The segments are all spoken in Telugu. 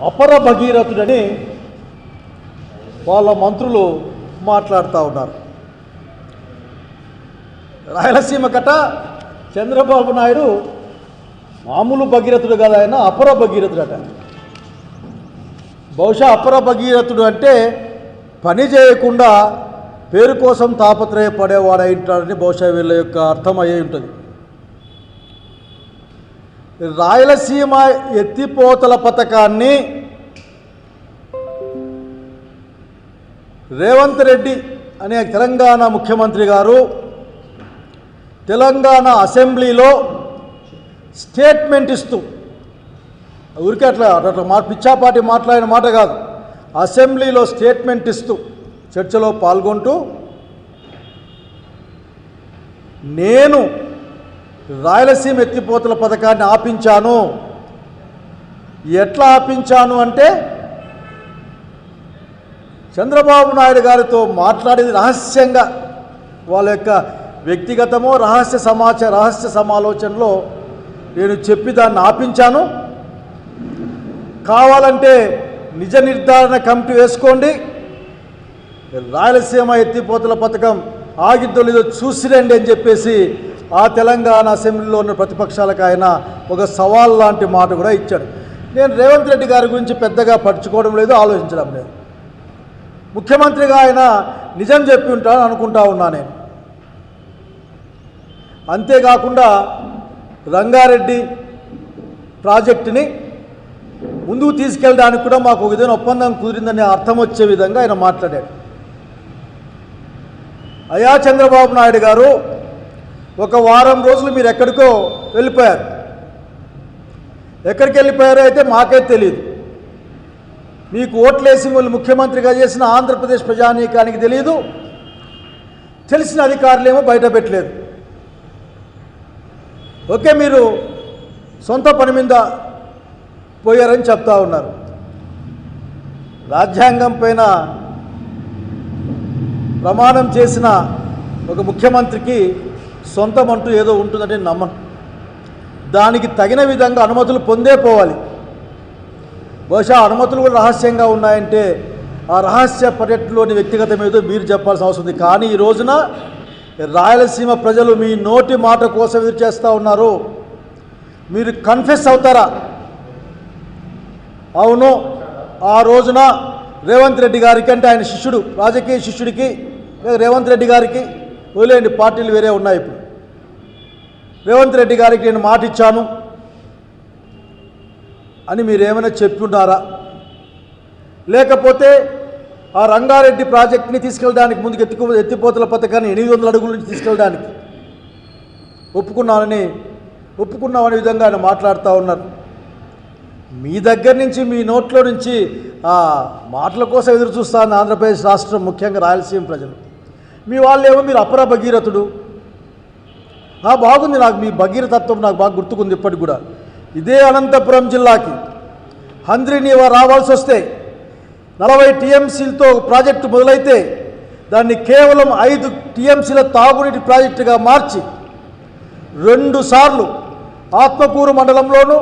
అపర భగీరథుడని వాళ్ళ మంత్రులు మాట్లాడుతూ ఉన్నారు. రాయలసీమ కట చంద్రబాబు నాయుడు మామూలు భగీరథుడు కదా, ఆయన అపర భగీరథుడట. బహుశా అపర భగీరథుడు అంటే పని చేయకుండా పేరు కోసం తాపత్రయపడేవాడై ఉంటాడని బహుశా వీళ్ళ యొక్క అర్థం అయ్యి ఉంటుంది. రాయలసీమ ఎత్తిపోతల పథకాన్ని రేవంత్ రెడ్డి అనే తెలంగాణ ముఖ్యమంత్రి గారు తెలంగాణ అసెంబ్లీలో స్టేట్మెంట్ ఇస్తూ, ఊరికే అట్లా పిచ్చాపాటి మాట్లాడిన మాట కాదు, అసెంబ్లీలో స్టేట్మెంట్ ఇస్తూ చర్చలో పాల్గొంటూ, నేను రాయలసీమ ఎత్తిపోతల పథకాన్ని ఆపించాను. ఎట్లా ఆపించాను అంటే చంద్రబాబు నాయుడు గారితో మాట్లాడేది రహస్యంగా, వాళ్ళ యొక్క వ్యక్తిగతమో రహస్య సమాలోచనలో నేను చెప్పి దాన్ని ఆపించాను. కావాలంటే నిజ నిర్ధారణ కమిటీ వేసుకోండి, రాయలసీమ ఎత్తిపోతల పథకం ఆగిద్దో లేదో చూసిరండి అని చెప్పేసి ఆ తెలంగాణ అసెంబ్లీలో ఉన్న ప్రతిపక్షాలకు ఆయన ఒక సవాల్ లాంటి మాట కూడా ఇచ్చాడు. నేను రేవంత్ రెడ్డి గారి గురించి పెద్దగా పట్టించుకోవడం లేదు, ఆలోచించడం లేదు. ముఖ్యమంత్రిగా ఆయన నిజం చెప్పి ఉంటాడని అనుకుంటా ఉన్నా నేను. అంతేకాకుండా రంగారెడ్డి ప్రాజెక్టుని ముందుకు తీసుకెళ్ళడానికి కూడా మాకు ఒక విధంగా ఒప్పందం కుదిరిందని అర్థం వచ్చే విధంగా ఆయన మాట్లాడాడు. అయ్యా చంద్రబాబు నాయుడు గారు, ఒక వారం రోజులు మీరు ఎక్కడికో వెళ్ళిపోయారు. ఎక్కడికి వెళ్ళిపోయారో అయితే మాకే తెలియదు. మీకు ఓట్లేసి వాళ్ళు ముఖ్యమంత్రిగా చేసిన ఆంధ్రప్రదేశ్ ప్రజానీకానికి తెలియదు, తెలిసిన అధికారులేమో బయట పెట్టలేదు. ఓకే, మీరు సొంత పని మీద పోయారని చెప్తా ఉన్నారు. రాజ్యాంగం పైన ప్రమాణం చేసిన ఒక ముఖ్యమంత్రికి సొంతం అంటూ ఏదో ఉంటుందని నమ్మను. దానికి తగిన విధంగా అనుమతులు పొందే పోవాలి. బహుశా అనుమతులు కూడా రహస్యంగా ఉన్నాయంటే ఆ రహస్య పర్యటనలోని వ్యక్తిగతం ఏదో మీరు చెప్పాల్సిన అవసరం ఉంది. కానీ ఈ రోజున రాయలసీమ ప్రజలు మీ నోటి మాట కోసం ఎదురు చేస్తూ ఉన్నారు. మీరు కన్ఫెస్ అవుతారా? అవును, ఆ రోజున రేవంత్ రెడ్డి గారికి, అంటే ఆయన శిష్యుడు, రాజకీయ శిష్యుడికి రేవంత్ రెడ్డి గారికి, వదిలేండి పార్టీలు వేరే ఉన్నాయి ఇప్పుడు, రేవంత్ రెడ్డి గారికి నేను మాట ఇచ్చాను అని మీరేమైనా చెప్పున్నారా? లేకపోతే ఆ రంగారెడ్డి ప్రాజెక్ట్ని తీసుకెళ్ళడానికి ముందుకు ఎత్తిపోతల పథకాన్ని 800 అడుగుల నుంచి తీసుకెళ్ళడానికి ఒప్పుకున్నామనే విధంగా ఆయన మాట్లాడుతూ ఉన్నారు. మీ దగ్గర నుంచి, మీ నోట్లో నుంచి ఆ మాటల కోసం ఎదురు చూస్తాను ఆంధ్రప్రదేశ్ రాష్ట్రం, ముఖ్యంగా రాయలసీమ ప్రజలు. మీ వాళ్ళేమో మీరు అపర భగీరథుడు. బాగుంది, నాకు మీ భగీరథత్వం నాకు బాగా గుర్తుకుంది ఇప్పటికి కూడా. ఇదే అనంతపురం జిల్లాకి హంద్రీనీవా రావాల్సి వస్తే 40 టీఎంసీలతో ప్రాజెక్టు మొదలైతే దాన్ని కేవలం 5 టీఎంసీల తాగునీటి ప్రాజెక్టుగా మార్చి 2 సార్లు ఆత్మకూరు మండలంలోనూ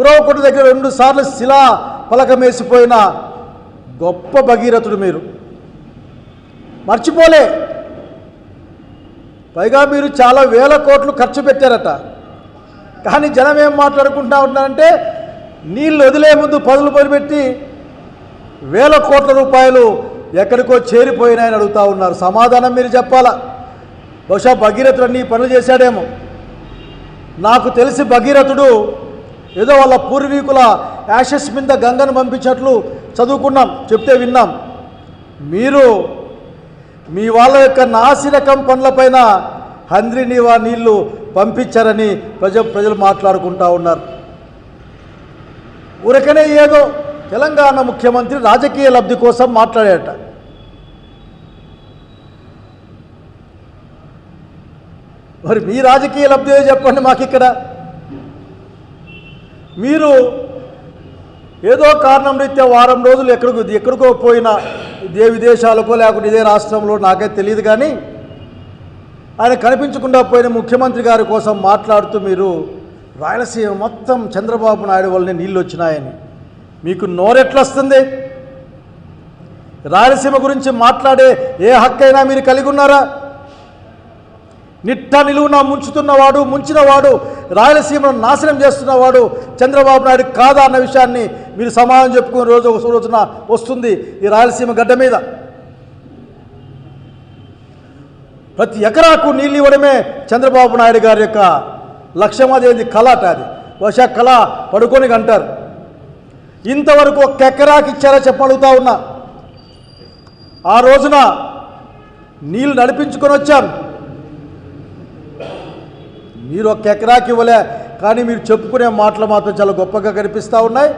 ఉరవకొండ దగ్గర 2 సార్లు శిలా ఫలకమేసిపోయిన గొప్ప భగీరథుడు మీరు. మర్చిపోలే. పైగా మీరు చాలా వేల కోట్లు ఖర్చు పెట్టారట. కానీ జనం ఏం మాట్లాడుకుంటా ఉన్నారంటే నీళ్ళు వదిలే ముందు పదులు పెట్టి వేల కోట్ల రూపాయలు ఎక్కడికో చేరిపోయినాయని అడుగుతూ ఉన్నారు. సమాధానం మీరు చెప్పాలా? బహుశా భగీరథుడు అన్ని పనులు చేశాడేమో. నాకు తెలిసి భగీరథుడు ఏదో వాళ్ళ పూర్వీకుల యాషెస్ మీద గంగను పంపించినట్లు చదువుకున్నాం, చెప్తే విన్నాం. మీరు మీ వాళ్ళ యొక్క నాసిరకం పనులపైన హంద్రీనీవా నీళ్లు పంపించారని ప్రజలు మాట్లాడుకుంటూ ఉన్నారు. ఊరకనే ఏదో తెలంగాణ ముఖ్యమంత్రి రాజకీయ లబ్ధి కోసం మాట్లాడారట. మరి మీ రాజకీయ లబ్ధి చెప్పండి మాకు. ఇక్కడ మీరు ఏదో కారణం రీత్యా వారం రోజులు ఎక్కడికో పోయినా, ఇదే విదేశాలకో లేకుంటే ఇదే రాష్ట్రంలో, నాకైతే తెలియదు. కానీ ఆయన కనిపించకుండా పోయిన ముఖ్యమంత్రి గారి కోసం మాట్లాడుతూ మీరు రాయలసీమ మొత్తం చంద్రబాబు నాయుడు వల్లనే నీళ్ళు వచ్చినాయని మీకు నోరెట్లొస్తుంది? రాయలసీమ గురించి మాట్లాడే ఏ హక్కైనా మీరు కలిగి ఉన్నారా? నిట్ట నిలువున ముంచుతున్నవాడు, ముంచినవాడు, రాయలసీమను నాశనం చేస్తున్నవాడు చంద్రబాబు నాయుడు కాదా అన్న విషయాన్ని మీరు సమాధానం చెప్పుకునే రోజున వస్తుంది ఈ రాయలసీమ గడ్డ మీద. ప్రతి ఎకరాకు నీళ్ళు ఇవ్వడమే చంద్రబాబు నాయుడు గారి యొక్క లక్ష్యం. అదేంది కళ అట, అది బహుశా కళ పడుకొని అంటారు. ఇంతవరకు ఒక్క ఎకరాకి ఇచ్చారా చెప్పడుగుతా ఉన్నా. ఆ రోజున నీళ్ళు నడిపించుకొని వచ్చాను, మీరు ఒక్క ఎకరాకి ఇవ్వలే, కానీ మీరు చెప్పుకునే మాటలు మాత్రం చాలా గొప్పగా కనిపిస్తూ ఉన్నాయి.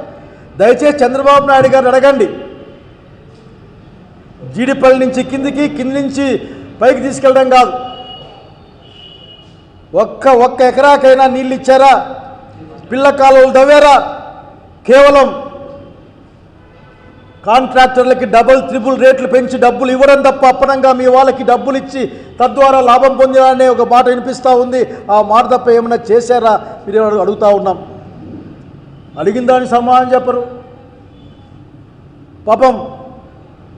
దయచేసి చంద్రబాబు నాయుడు గారిని అడగండి, జీడిపల్లి నుంచి కిందికి, కింది నుంచి పైకి తీసుకెళ్ళడం కాదు, ఒక్క ఎకరాకైనా నీళ్ళు ఇచ్చారా? పిల్ల కాలువలు తవ్వారా? కేవలం కాంట్రాక్టర్లకి డబుల్ త్రిబుల్ రేట్లు పెంచి డబ్బులు ఇవ్వడం తప్ప అప్పనంగా మీ వాళ్ళకి డబ్బులు ఇచ్చి తద్వారా లాభం పొందాలనే ఒక మాట వినిపిస్తూ ఉంది. ఆ మాట తప్ప ఏమైనా చేశారా మీరు అడుగుతూ ఉన్నాం. అడిగిన దానికి సమాధానం చెప్పరు. పాపం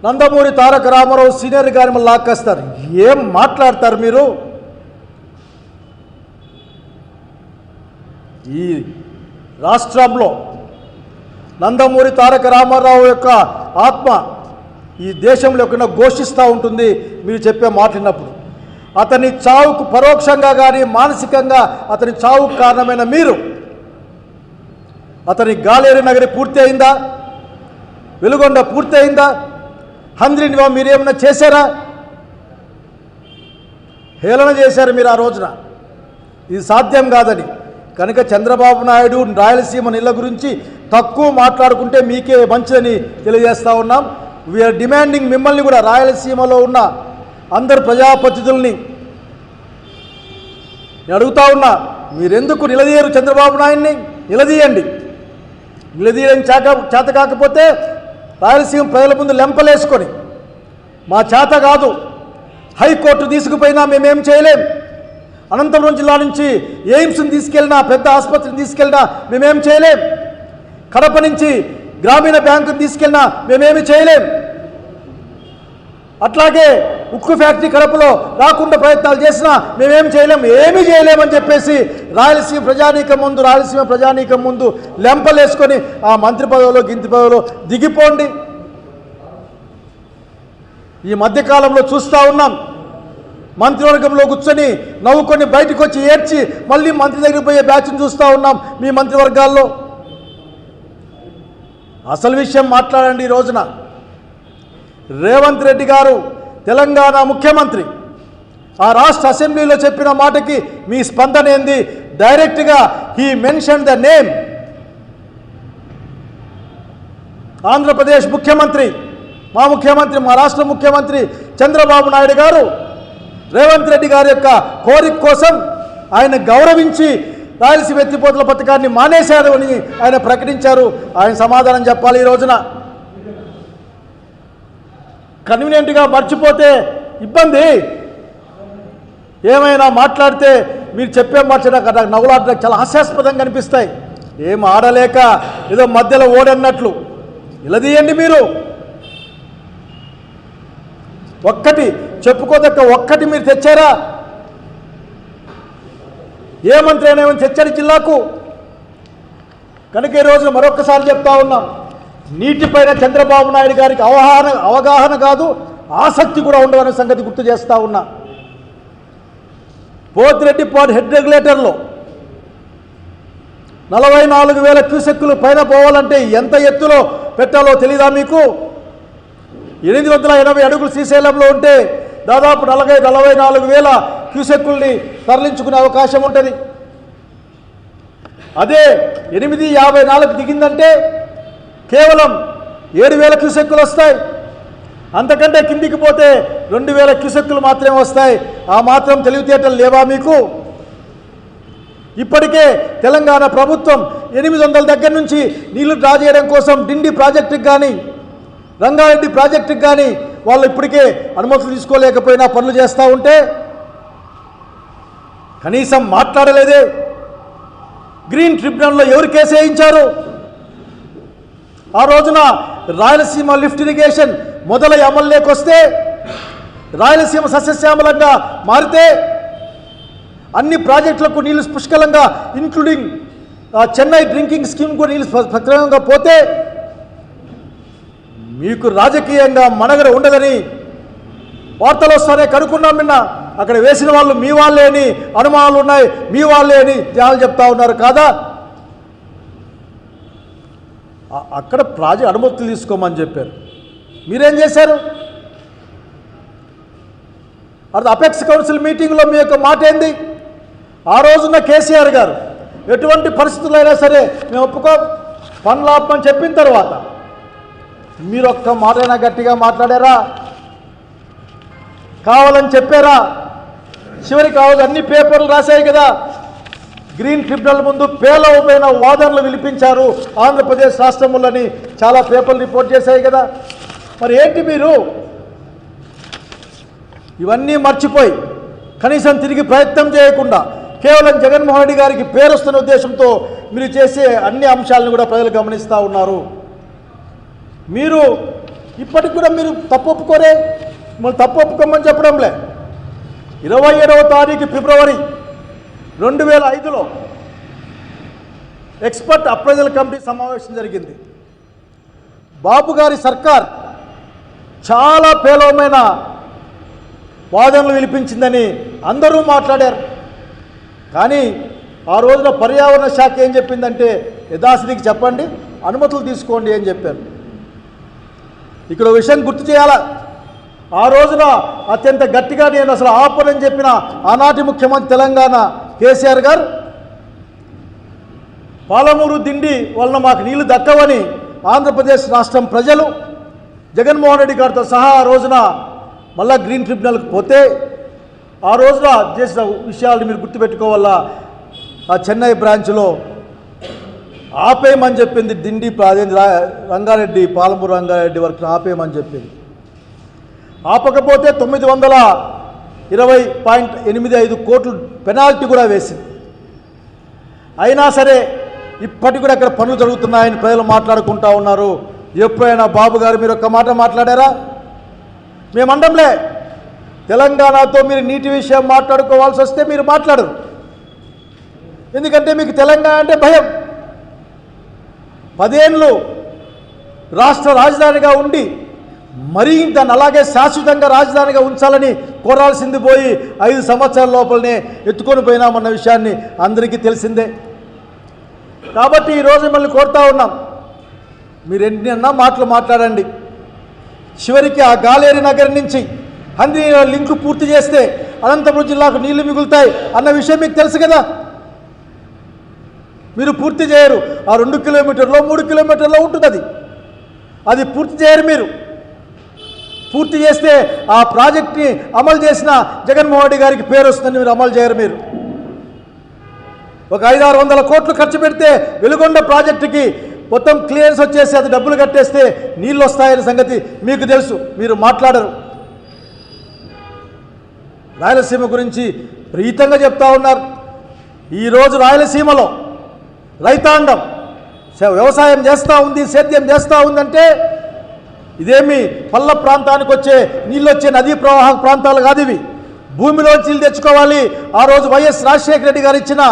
నందమూరి తారక రామారావు సీనియర్ గారిని మళ్ళీ లాక్కేస్తారు. ఏం మాట్లాడతారు మీరు? ఈ రాష్ట్రంలో నందమూరి తారక రామారావు యొక్క ఆత్మ ఈ దేశంలో ఎక్కడ ఘోషిస్తూ ఉంటుంది మీరు చెప్పే మాట్లాడినప్పుడు. అతని చావుకు పరోక్షంగా కానీ మానసికంగా అతని చావుకు కారణమైన మీరు, అతని గాలేరు నగరి పూర్తి అయిందా? వెలుగొండ పూర్తి అయిందా? హంద్రీనివా మీరేమన్నా చేశారా? హేళన చేశారు మీరు ఆ రోజున. ఇది సాధ్యం కాదని. కనుక చంద్రబాబు నాయుడు రాయలసీమ నీళ్ళ గురించి తక్కువ మాట్లాడుకుంటే మీకే మంచిదని తెలియజేస్తూ ఉన్నాం. వీఆర్ డిమాండింగ్ మిమ్మల్ని కూడా, రాయలసీమలో ఉన్న అందరు ప్రజాప్రతినిధుల్ని నేను అడుగుతా ఉన్నా, మీరెందుకు నిలదీయరు చంద్రబాబు నాయుడిని? నిలదీయండి. నిలదీయడం చేత కాకపోతే రాయలసీమ ప్రజల ముందు లెంపలేసుకొని మా చేత కాదు, హైకోర్టు తీసుకుపోయినా మేమేం చేయలేం, అనంతపురం జిల్లా నుంచి ఎయిమ్స్ని తీసుకెళ్ళినా, పెద్ద ఆసుపత్రిని తీసుకెళ్ళినా మేమేం చేయలేం, కడప నుంచి గ్రామీణ బ్యాంకుని తీసుకెళ్ళినా మేమేమి చేయలేం, అట్లాగే ఉక్కు ఫ్యాక్టరీ కడపలో రాకుండా ప్రయత్నాలు చేసినా మేమేం చేయలేం, ఏమీ చేయలేమని చెప్పేసి రాయలసీమ ప్రజానీకం ముందు లెంపలేసుకొని ఆ మంత్రి పదవిలో గింతి పదవిలో దిగిపోండి. ఈ మధ్యకాలంలో చూస్తూ ఉన్నాం, మంత్రివర్గంలో కూర్చొని నవ్వుకొని బయటకు వచ్చి ఏడ్చి మళ్ళీ మంత్రి దగ్గరికి పోయే బ్యాచ్ని చూస్తూ ఉన్నాం మీ మంత్రివర్గాల్లో. అసలు విషయం మాట్లాడండి. ఈ రోజున రేవంత్ రెడ్డి గారు తెలంగాణ ముఖ్యమంత్రి, ఆ రాష్ట్ర అసెంబ్లీలో చెప్పిన మాటకి మీ స్పందన ఏంది? డైరెక్ట్గా he mention the name Andhra Pradesh ముఖ్యమంత్రి, మా రాష్ట్ర ముఖ్యమంత్రి చంద్రబాబు నాయుడు గారు రేవంత్ రెడ్డి గారి యొక్క కోరిక కోసం ఆయన గౌరవించి రాయలసీమ ఎత్తిపోతల పథకాన్ని మానేశారు అని ఆయన ప్రకటించారు. ఆయన సమాధానం చెప్పాలి. ఈ రోజున కన్వీనియంట్గా మర్చిపోతే ఇబ్బంది. ఏమైనా మాట్లాడితే మీరు చెప్పే మాట నాకు నవ్వులాడడానికి చాలా హాస్యాస్పదంగా అనిపిస్తాయి. ఏం ఆడలేక ఏదో మధ్యలో ఓడన్నట్లు నిలదీయండి. మీరు ఒక్కటి చెప్పుకోదక్క ఒక్కటి మీరు తెచ్చారా? ఏ మంత్రి అయినా ఏమైనా తెచ్చారు జిల్లాకు? కనుక ఈ రోజున మరొక్కసారి చెప్తా ఉన్నాం, నీటిపైన చంద్రబాబు నాయుడు గారికి అవగాహన కాదు, ఆసక్తి కూడా ఉండదనే సంగతి గుర్తు చేస్తూ ఉన్నా. పోతిరెడ్డిపాడు హెడ్ రెగ్యులేటర్లో 44,000 క్యూసెక్కులు పైన పోవాలంటే ఎంత ఎత్తులో పెట్టాలో తెలీదా మీకు? 880 అడుగులు శ్రీశైలంలో ఉంటే దాదాపు 44,000 క్యూసెక్కుల్ని తరలించుకునే అవకాశం ఉంటుంది. అదే 854 దిగిందంటే కేవలం 7,000 క్యూసెక్కులు వస్తాయి. అంతకంటే కిందికి పోతే 2,000 క్యూసెక్కులు మాత్రమే వస్తాయి. ఆ మాత్రం తెలివితేటలు లేవా మీకు? ఇప్పటికే తెలంగాణ ప్రభుత్వం 800 దగ్గర నుంచి నీళ్లు డ్రా చేయడం కోసం డిండి ప్రాజెక్టుకి కానీ రంగారెడ్డి ప్రాజెక్టుకి కానీ వాళ్ళు ఇప్పటికే అనుమతులు తీసుకోలేకపోయినా పనులు చేస్తూ ఉంటే కనీసం మాట్లాడలేదే. గ్రీన్ ట్రిబ్యునల్లో ఎవరు కేసు వేయించారు? ఆ రోజున రాయలసీమ లిఫ్ట్ ఇరిగేషన్ మొదలై అమల్లోకి వస్తే, రాయలసీమ సస్యశ్యామలంగా మారితే, అన్ని ప్రాజెక్టులకు నీళ్లు పుష్కలంగా ఇంక్లూడింగ్ చెన్నై డ్రింకింగ్ స్కీమ్ కూడా నీళ్లు సక్రమంగా పోతే, మీకు రాజకీయంగా మనగడ ఉండదని వార్తలు వస్తానే కనుక్కున్నాం. నిన్న అక్కడ వేసిన వాళ్ళు మీ వాళ్ళే అని అనుమానాలు ఉన్నాయి, మీ వాళ్ళే అని ధ్యానాలు చెప్తా ఉన్నారు కాదా? అక్కడ ప్రాజెక్ట్ అనుమతులు తీసుకోమని చెప్పారు, మీరేం చేశారు? అది అపెక్స్ కౌన్సిల్ మీటింగ్లో మీ యొక్క మాట ఏంది? ఆ రోజున్న కేసీఆర్ గారు ఎటువంటి పరిస్థితులైనా సరే మేము ఒప్పుకో పనులు ఆపమని చెప్పిన తర్వాత మీరు ఒక్క మాటైనా గట్టిగా మాట్లాడారా? కావాలని చెప్పారా? చివరికి కావాలి అన్ని పేపర్లు రాశాయి కదా, గ్రీన్ ట్రిబ్యునల్ ముందు పేలవమైన వాదనలు వినిపించారు ఆంధ్రప్రదేశ్ రాష్ట్రంలోని చాలా పేపర్లు రిపోర్ట్ చేశాయి కదా. మరి ఏంటి మీరు ఇవన్నీ మర్చిపోయి కనీసం తిరిగి ప్రయత్నం చేయకుండా కేవలం జగన్మోహన్ రెడ్డి గారికి పేరు వస్తున్న ఉద్దేశంతో మీరు చేసే అన్ని అంశాలను కూడా ప్రజలు గమనిస్తూ ఉన్నారు. మీరు ఇప్పటికి కూడా మీరు తప్పు ఒప్పుకోరే, మళ్ళీ తప్పు ఒప్పుకోమని చెప్పడంలే. 27వ తారీఖు ఫిబ్రవరి 2005లో ఎక్స్పర్ట్ అప్రైజల్ కమిటీ సమావేశం జరిగింది. బాబు గారి సర్కార్ చాలా పేలవమైన వాదనలు వినిపించిందని అందరూ మాట్లాడారు. కానీ ఆ రోజున పర్యావరణ శాఖ ఏం చెప్పిందంటే, యథాస్థితికి చెప్పండి, అనుమతులు తీసుకోండి అని చెప్పారు. ఇక్కడ విషయం గుర్తు చేయాలా, ఆ రోజున అత్యంత గట్టిగా నేను అసలు ఆపనని చెప్పిన ఆనాటి ముఖ్యమంత్రి తెలంగాణ కేసీఆర్ గారు పాలమూరు దిండి వలన మాకు నీళ్లు దక్కవని ఆంధ్రప్రదేశ్ రాష్ట్రం ప్రజలు జగన్మోహన్ రెడ్డి గారితో సహా ఆ రోజున మళ్ళా గ్రీన్ ట్రిబ్యునల్కి పోతే, ఆ రోజున చేసిన విషయాలను మీరు గుర్తుపెట్టుకోవాలా. ఆ చెన్నై బ్రాంచ్లో ఆపేయమని చెప్పింది దిండి రంగారెడ్డి, పాలమూరు రంగారెడ్డి వరకు ఆపేయమని చెప్పింది. ఆపకపోతే 920.85 కోట్లు పెనాల్టీ కూడా వేసింది. అయినా సరే ఇప్పటికి కూడా అక్కడ పనులు జరుగుతున్నాయని ప్రజలు మాట్లాడుకుంటూ ఉన్నారు. ఎప్పుడైనా బాబు గారు మీరు ఒక్క మాట మాట్లాడారా? మేమండంలే, తెలంగాణతో మీరు నీటి విషయం మాట్లాడుకోవాల్సి వస్తే మీరు మాట్లాడరు. ఎందుకంటే మీకు తెలంగాణ అంటే భయం. 10 ఏళ్ళు రాష్ట్ర రాజధానిగా ఉండి మరీ దాన్ని అలాగే శాశ్వతంగా రాజధానిగా ఉంచాలని కోరాల్సింది పోయి 5 సంవత్సరాల లోపలనే ఎత్తుకొని పోయినామన్న విషయాన్ని అందరికీ తెలిసిందే. కాబట్టి ఈరోజు మళ్ళీ కోరుతా ఉన్నాం, మీరు ఎన్నన్నా మాటలు మాట్లాడండి, చివరికి ఆ గాలేరు నగర్ నుంచి హంద్రీ లింకు పూర్తి చేస్తే అనంతపురం జిల్లాకు నీళ్లు మిగులుతాయి అన్న విషయం మీకు తెలుసు కదా. మీరు పూర్తి చేయరు. ఆ 2 కిలోమీటర్లో 3 కిలోమీటర్లో ఉంటుంది అది పూర్తి చేయరు. మీరు పూర్తి చేస్తే ఆ ప్రాజెక్ట్ని అమలు చేసిన జగన్మోహన్ రెడ్డి గారికి పేరు వస్తుందని మీరు అమలు చేయరు. మీరు ఒక 500-600 కోట్లు ఖర్చు పెడితే వెలుగొండ ప్రాజెక్టుకి మొత్తం క్లియరెన్స్ వచ్చేసి అది డబ్బులు కట్టేస్తే నీళ్ళు వస్తాయనే సంగతి మీకు తెలుసు, మీరు మాట్లాడరు. రాయలసీమ గురించి ప్రీతంగా చెప్తా ఉన్నారు. ఈరోజు రాయలసీమలో రైతాంగం వ్యవసాయం చేస్తూ ఉంది, సేద్యం చేస్తూ ఉందంటే ఇదేమి పల్ల ప్రాంతానికి వచ్చే నీళ్ళు వచ్చే నదీ ప్రవాహ ప్రాంతాలు కాదు ఇవి. భూమిలో నీళ్ళు తెచ్చుకోవాలి. ఆ రోజు వైఎస్ రాజశేఖర రెడ్డి గారు ఇచ్చిన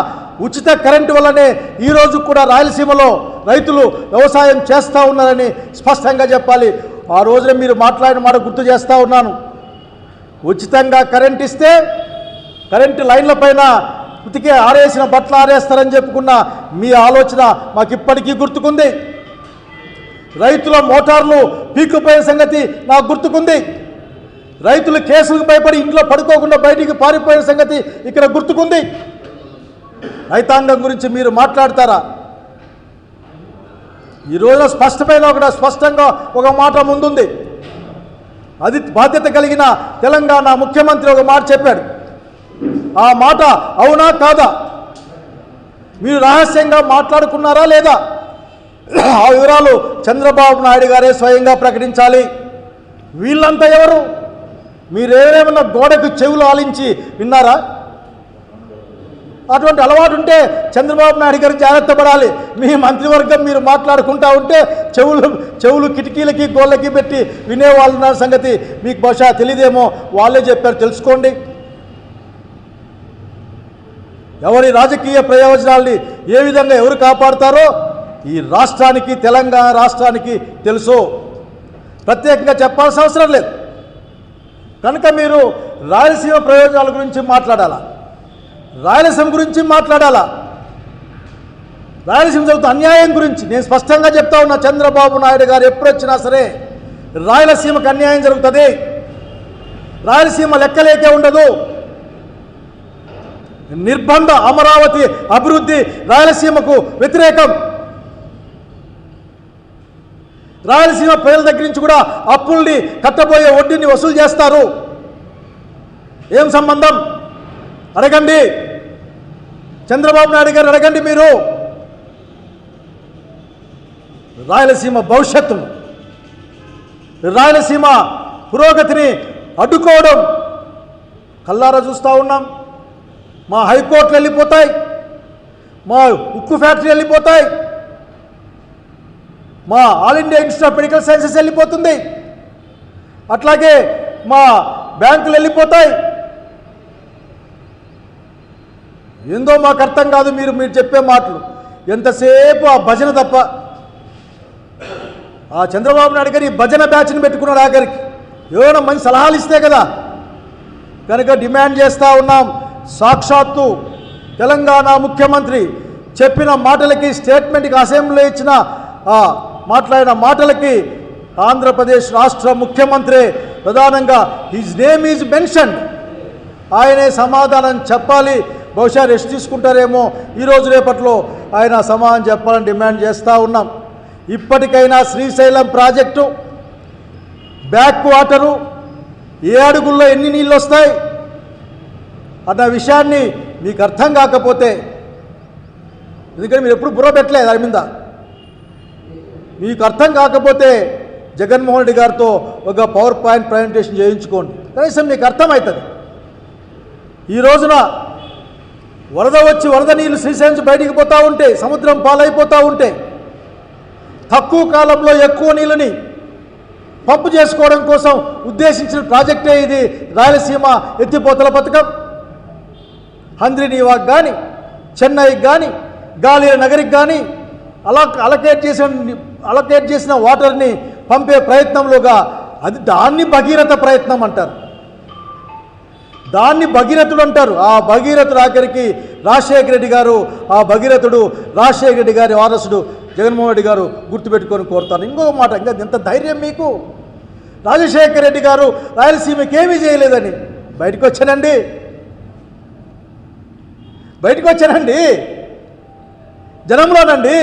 ఉచిత కరెంటు వల్లనే ఈరోజు కూడా రాయలసీమలో రైతులు వ్యవసాయం చేస్తూ ఉన్నారని స్పష్టంగా చెప్పాలి. ఆ రోజున మీరు మాట్లాడిన మాట గుర్తు చేస్తూ ఉన్నాను. ఉచితంగా కరెంట్ ఇస్తే కరెంటు లైన్ల పైన ఉతికే ఆరేసిన బట్టలు ఆరేస్తారని చెప్పుకున్న మీ ఆలోచన మాకు ఇప్పటికీ గుర్తుకుంది. రైతుల మోటార్లు పీక్కుపోయిన సంగతి నాకు గుర్తుకుంది. రైతులు కేసులకు భయపడి ఇంట్లో పడుకోకుండా బయటికి పారిపోయిన సంగతి ఇక్కడ గుర్తుకుంది. రైతాంగం గురించి మీరు మాట్లాడతారా? ఈరోజు స్పష్టంగా ఒక మాట ముందుంది. అది బాధ్యత కలిగిన తెలంగాణ ముఖ్యమంత్రి ఒక మాట చెప్పాడు. ఆ మాట అవునా కాదా? మీరు రహస్యంగా మాట్లాడుకున్నారా లేదా? ఆ వివరాలు చంద్రబాబు నాయుడు గారే స్వయంగా ప్రకటించాలి. వీళ్ళంతా ఎవరు? మీరేమన్నా గోడకు చెవులు ఆలించి విన్నారా? అటువంటి అలవాటు ఉంటే చంద్రబాబు నాయుడు గారు జాగ్రత్త పడాలి. మీ మంత్రివర్గం మీరు మాట్లాడుకుంటూ ఉంటే చెవులు కిటికీలకి గోళ్ళకి పెట్టి వినేవాళ్ళ సంగతి మీకు బహుశా తెలియదేమో, వాళ్ళే చెప్పారు, తెలుసుకోండి. ఎవరి రాజకీయ ప్రయోజనాల్ని ఏ విధంగా ఎవరు కాపాడుతారో ఈ రాష్ట్రానికి, తెలంగాణ రాష్ట్రానికి తెలుసు. ప్రత్యేకంగా చెప్పాల్సిన అవసరం లేదు. కనుక మీరు రాయలసీమ ప్రయోజనాల గురించి మాట్లాడాలా, రాయలసీమ గురించి మాట్లాడాలా, రాయలసీమ జరుగుతున్న అన్యాయం గురించి నేను స్పష్టంగా చెప్తా ఉన్నా. చంద్రబాబు నాయుడు గారు ఎప్పుడు వచ్చినా సరే రాయలసీమకు అన్యాయం జరుగుతుంది, రాయలసీమ లెక్కలేకే ఉండదు. నిర్బంధ అమరావతి అభివృద్ధి రాయలసీమకు వ్యతిరేకం. రాయలసీమ ప్రజల దగ్గర నుంచి కూడా అప్పుల్ని కట్టబోయే వడ్డీని వసూలు చేస్తారు. ఏం సంబంధం? అడగండి, చంద్రబాబు నాయుడు గారు అడగండి. మీరు రాయలసీమ భవిష్యత్తును, రాయలసీమ పురోగతిని అడ్డుకోవడం కల్లారా చూస్తూ ఉన్నాం. మా హైకోర్టులు వెళ్ళిపోతాయి, మా ఉక్కు ఫ్యాక్టరీ వెళ్ళిపోతాయి, మా all India institute of medical sciences వెళ్ళిపోతుంది, అట్లాగే మా బ్యాంకులు వెళ్ళిపోతాయి. ఏందో మాకు అర్థం కాదు మీరు చెప్పే మాటలు. ఎంతసేపు ఆ భజన తప్ప. ఆ చంద్రబాబు నాయుడు గారు ఈ భజన బ్యాచ్ని పెట్టుకున్నాడు. ఆఖరికి ఏమైనా మంచి సలహాలు ఇస్తే కదా. కనుక డిమాండ్ చేస్తూ ఉన్నాం, సాక్షాత్తు తెలంగాణ ముఖ్యమంత్రి చెప్పిన మాటలకి, స్టేట్మెంట్కి అసెంబ్లీలో ఇచ్చిన మాట్లాడిన మాటలకి ఆంధ్రప్రదేశ్ రాష్ట్ర ముఖ్యమంత్రి ప్రధానంగా హిజ్ నేమ్ ఈజ్ మెన్షన్, ఆయనే సమాధానం చెప్పాలి. బహుశా రెస్ట్ తీసుకుంటారేమో, ఈరోజు రేపట్లో ఆయన సమాధానం చెప్పాలని డిమాండ్ చేస్తూ ఉన్నాం. ఇప్పటికైనా శ్రీశైలం ప్రాజెక్టు బ్యాక్ వాటరు ఏ అడుగుల్లో ఎన్ని నీళ్ళు వస్తాయి అన్న విషయాన్ని మీకు అర్థం కాకపోతే, ఎందుకంటే మీరు ఎప్పుడు బుర్ర పెట్టలేదు దాని మీద, మీకు అర్థం కాకపోతే జగన్మోహన్ రెడ్డి గారితో ఒక పవర్ పాయింట్ ప్రజెంటేషన్ చేయించుకోండి, కనీసం మీకు అర్థమవుతుంది. ఈ రోజున వరద నీళ్ళు శ్రీశైలం నుంచి బయటికి పోతూ ఉంటే, సముద్రం పాలైపోతూ ఉంటే, తక్కువ కాలంలో ఎక్కువ నీళ్ళని పంపు చేసుకోవడం కోసం ఉద్దేశించిన ప్రాజెక్టే ఇది రాయలసీమ ఎత్తిపోతల పథకం. హంద్రీనీవాకు కానీ, చెన్నైకి కానీ, గాలియా నగరికి కానీ అలకేట్ చేసిన వాటర్ని పంపే ప్రయత్నంలోగా దాన్ని భగీరథ ప్రయత్నం అంటారు, దాన్ని భగీరథుడు అంటారు. ఆ భగీరథుడు ఆఖరికి రాజశేఖర రెడ్డి గారు, ఆ భగీరథుడు రాజశేఖర రెడ్డి గారి వారసుడు జగన్మోహన్ రెడ్డి గారు గుర్తుపెట్టుకొని కోరుతాను. ఇంకొక మాట, ఇంకా ఎంత ధైర్యం మీకు? రాజశేఖర రెడ్డి గారు రాయలసీమకి ఏమీ చేయలేదని బయటకు వచ్చానండి, జనంలోనండి.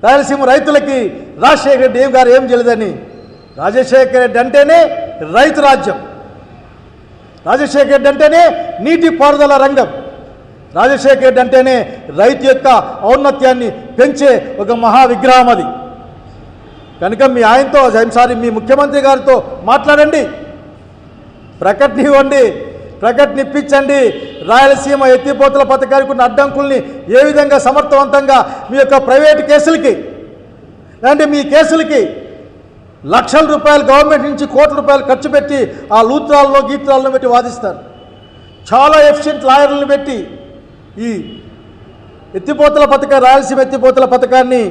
రాయలసీమ రైతులకి రాజశేఖర రెడ్డి గారు ఏం చేయలేదని. రాజశేఖర రెడ్డి అంటేనే రైతు రాజ్యం, రాజశేఖర రెడ్డి అంటేనే నీటి పారుదల రంగం, రాజశేఖర రెడ్డి అంటేనే రైతు యొక్క ఔన్నత్యాన్ని పెంచే ఒక మహావిగ్రహం అది. కనుక మీ ఆయనతో మీ ముఖ్యమంత్రి గారితో మాట్లాడండి, ప్రకటనిప్పించండి. రాయలసీమ ఎత్తిపోతల పథకానికి ఉన్న అడ్డంకుల్ని ఏ విధంగా సమర్థవంతంగా మీ యొక్క ప్రైవేటు కేసులకి, అంటే మీ కేసులకి లక్షల రూపాయలు గవర్నమెంట్ నుంచి కోట్ల రూపాయలు ఖర్చు పెట్టి ఆ గీత్రాలను పెట్టి వాదిస్తారు. చాలా ఎఫిషియెంట్ లాయర్లను పెట్టి ఈ రాయలసీమ ఎత్తిపోతల పథకాన్ని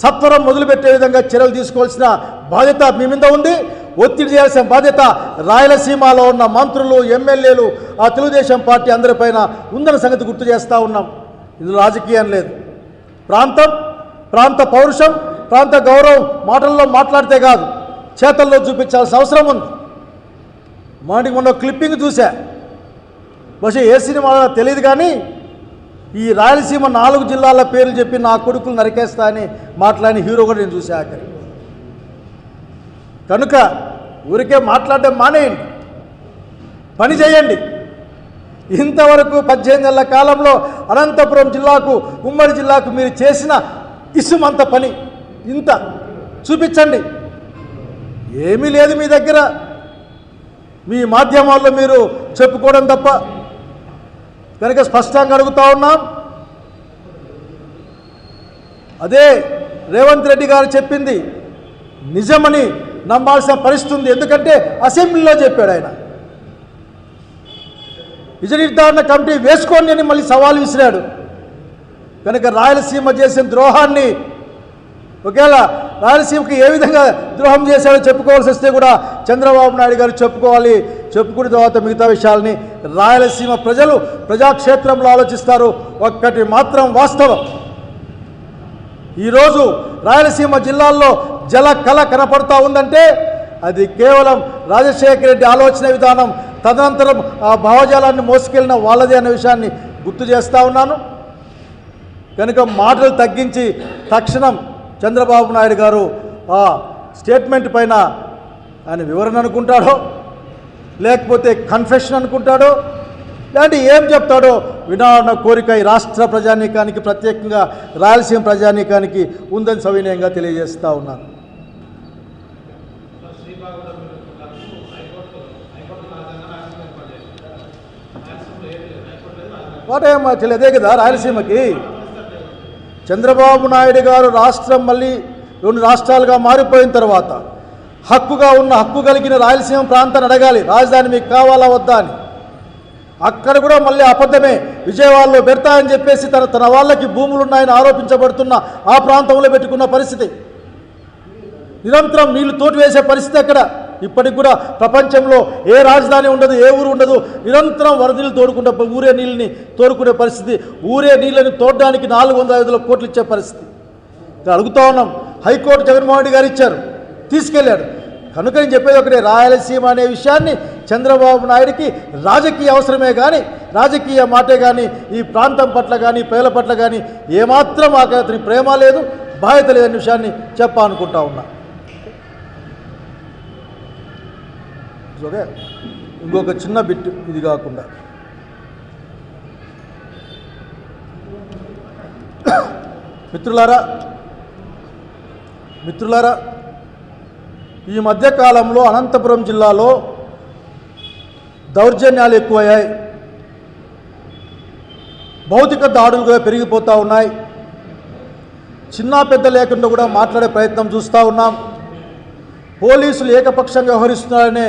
సత్వరం మొదలుపెట్టే విధంగా చర్యలు తీసుకోవాల్సిన బాధ్యత మీ మీద ఉంది. ఒత్తిడి చేయాల్సిన బాధ్యత రాయలసీమలో ఉన్న మంత్రులు, ఎమ్మెల్యేలు, ఆ తెలుగుదేశం పార్టీ అందరిపైన ఉందన్న సంగతి గుర్తు చేస్తూ ఉన్నాం. ఇందులో రాజకీయం లేదు. ప్రాంత పౌరుషం, ప్రాంత గౌరవం మాటల్లో మాట్లాడితే కాదు, చేతల్లో చూపించాల్సిన అవసరం ఉంది. మొన్న క్లిప్పింగ్ చూసా, బహుశా ఏ సినిమా తెలియదు కానీ ఈ రాయలసీమ 4 జిల్లాల పేర్లు చెప్పి నా కొడుకులు నరికేస్తా అని మాట్లాడిన హీరో కూడా నేను చూసా. ఆఖరి కనుక ఊరికే మాట్లాడడం మానేయండి, పని చేయండి. ఇంతవరకు 18 ఏళ్ల కాలంలో అనంతపురం జిల్లాకు, ఉమ్మడి జిల్లాకు మీరు చేసిన ఇసుమంత పని ఇంత చూపించండి. ఏమీ లేదు మీ దగ్గర, మీ మాధ్యమాల్లో మీరు చెప్పుకోవడం తప్ప. కనుక స్పష్టంగా అడుగుతా ఉన్నాం. అదే రేవంత్ రెడ్డి గారు చెప్పింది నిజమని నమ్మాల్సిన పరిస్థితి ఉంది. ఎందుకంటే అసెంబ్లీలో చెప్పాడు ఆయన. నిజ నిర్ధారణ కమిటీ వేసుకోండి అని మళ్ళీ సవాల్ విసిరాడు. కనుక రాయలసీమ చేసిన ద్రోహాన్ని ఒకవేళ రాయలసీమకి ఏ విధంగా ద్రోహం చేశాడో చెప్పుకోవాల్సి వస్తే కూడా చంద్రబాబు నాయుడు గారు చెప్పుకోవాలి. చెప్పుకున్న తర్వాత మిగతా విషయాల్ని రాయలసీమ ప్రజలు ప్రజాక్షేత్రంలో ఆలోచిస్తారు. ఒక్కటి మాత్రం వాస్తవం, ఈరోజు రాయలసీమ జిల్లాల్లో జల కళ కనపడతా ఉందంటే అది కేవలం రాజశేఖర రెడ్డి ఆలోచన విధానం, తదనంతరం ఆ భావజాలాన్ని మోసుకెళ్ళిన వాళ్ళదే అనే విషయాన్ని గుర్తు చేస్తూ ఉన్నాను. కనుక మాటలు తగ్గించి తక్షణం చంద్రబాబు నాయుడు గారు ఆ స్టేట్మెంట్ పైన ఆయన వివరణ అనుకుంటాడో లేకపోతే కన్ఫెషన్ అనుకుంటాడో లేదంటే ఏం చెప్తాడో వినాలన్న కోరిక ఈ రాష్ట్ర ప్రజానీకానికి, ప్రత్యేకంగా రాయలసీమ ప్రజానీకానికి ఉందని సవినయంగా తెలియజేస్తూ ఉన్నాను. వాటేం తెలియదే కదా రాయలసీమకి. చంద్రబాబు నాయుడు గారు రాష్ట్రం మళ్ళీ 2 రాష్ట్రాలుగా మారిపోయిన తర్వాత హక్కు కలిగిన రాయలసీమ ప్రాంతాన్ని అడగాలి, రాజధాని మీకు కావాలా వద్దా అని. అక్కడ కూడా మళ్ళీ అబద్ధమే, విజయవాడలో పెడతాయని చెప్పేసి తన వాళ్ళకి భూములు ఉన్నాయని ఆరోపించబడుతున్న ఆ ప్రాంతంలో పెట్టుకున్న పరిస్థితి. నిరంతరం నీళ్లు తోటి వేసే పరిస్థితి అక్కడ. ఇప్పటికి కూడా ప్రపంచంలో ఏ రాజధాని ఉండదు, ఏ ఊరు ఉండదు, నిరంతరం వరదలు తోడుకుంటే ఊరే నీళ్ళని తోడుకునే పరిస్థితి. ఊరే నీళ్ళని తోడడానికి 450 కోట్లు ఇచ్చే పరిస్థితి. అడుగుతా ఉన్నాం. హైకోర్టు జగన్మోహన్ రెడ్డి గారు ఇచ్చారు, తీసుకెళ్ళాడు. కనుక నేను చెప్పేది ఒకటే, రాయలసీమ అనే విషయాన్ని చంద్రబాబు నాయుడికి రాజకీయ అవసరమే కానీ రాజకీయ మాటే కానీ ఈ ప్రాంతం పట్ల కానీ ప్రజల పట్ల కానీ ఏమాత్రం అతని ప్రేమ లేదు, బాధ్యత లేదనే విషయాన్ని చెప్పాలనుకుంటా ఉన్నా. ఓకే, ఇంకొక చిన్న బిట్ ఇది కాకుండా మిత్రులారా ఈ మధ్యకాలంలో అనంతపురం జిల్లాలో దౌర్జన్యాలు ఎక్కువయ్యాయి, భౌతిక దాడులుగా పెరిగిపోతూ ఉన్నాయి. చిన్న పెద్ద లేకుండా కూడా మాట్లాడే ప్రయత్నం చూస్తూ ఉన్నాం. పోలీసులు ఏకపక్షంగా వ్యవహరిస్తున్నారనే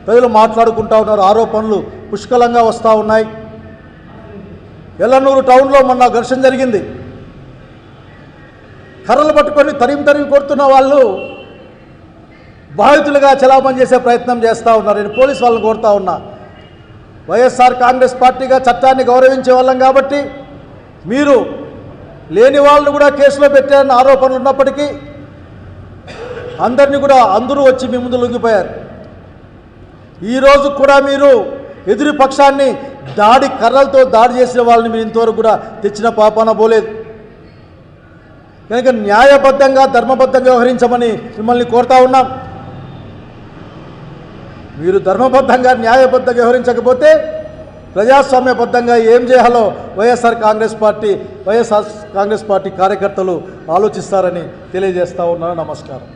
ప్రజలు మాట్లాడుకుంటూ ఉన్నారు. ఆరోపణలు పుష్కలంగా వస్తూ ఉన్నాయి. ఎల్లనూరు టౌన్లో మొన్న ఘర్షణ జరిగింది. కర్రలు పట్టుకొని తరిమి కొడుతున్న వాళ్ళు బాధితులుగా చలామణి చేసే ప్రయత్నం చేస్తూ ఉన్నారు. నేను పోలీసు వాళ్ళని కోరుతా ఉన్నా, వైఎస్ఆర్ కాంగ్రెస్ పార్టీగా చట్టాన్ని గౌరవించే వాళ్ళం కాబట్టి మీరు లేని వాళ్ళని కూడా కేసులో పెట్టారన్న ఆరోపణలు ఉన్నప్పటికీ అందరూ వచ్చి మీ ముందు లొంగిపోయారు. ఈరోజు కూడా మీరు ఎదురు పక్షాన్ని కర్రలతో దాడి చేసిన వాళ్ళని మీరు ఇంతవరకు కూడా తెచ్చిన పాపాన పోలేదు. కనుక న్యాయబద్ధంగా ధర్మబద్ధంగా వ్యవహరించమని మిమ్మల్ని కోరుతా ఉన్నాం. మీరు ధర్మబద్ధంగా న్యాయబద్ధంగా వ్యవహరించకపోతే ప్రజాస్వామ్యబద్ధంగా ఏం చేయాలో వైఎస్ఆర్ కాంగ్రెస్ పార్టీ కార్యకర్తలు ఆలోచిస్తారని తెలియజేస్తా ఉన్నాను. నమస్కారం.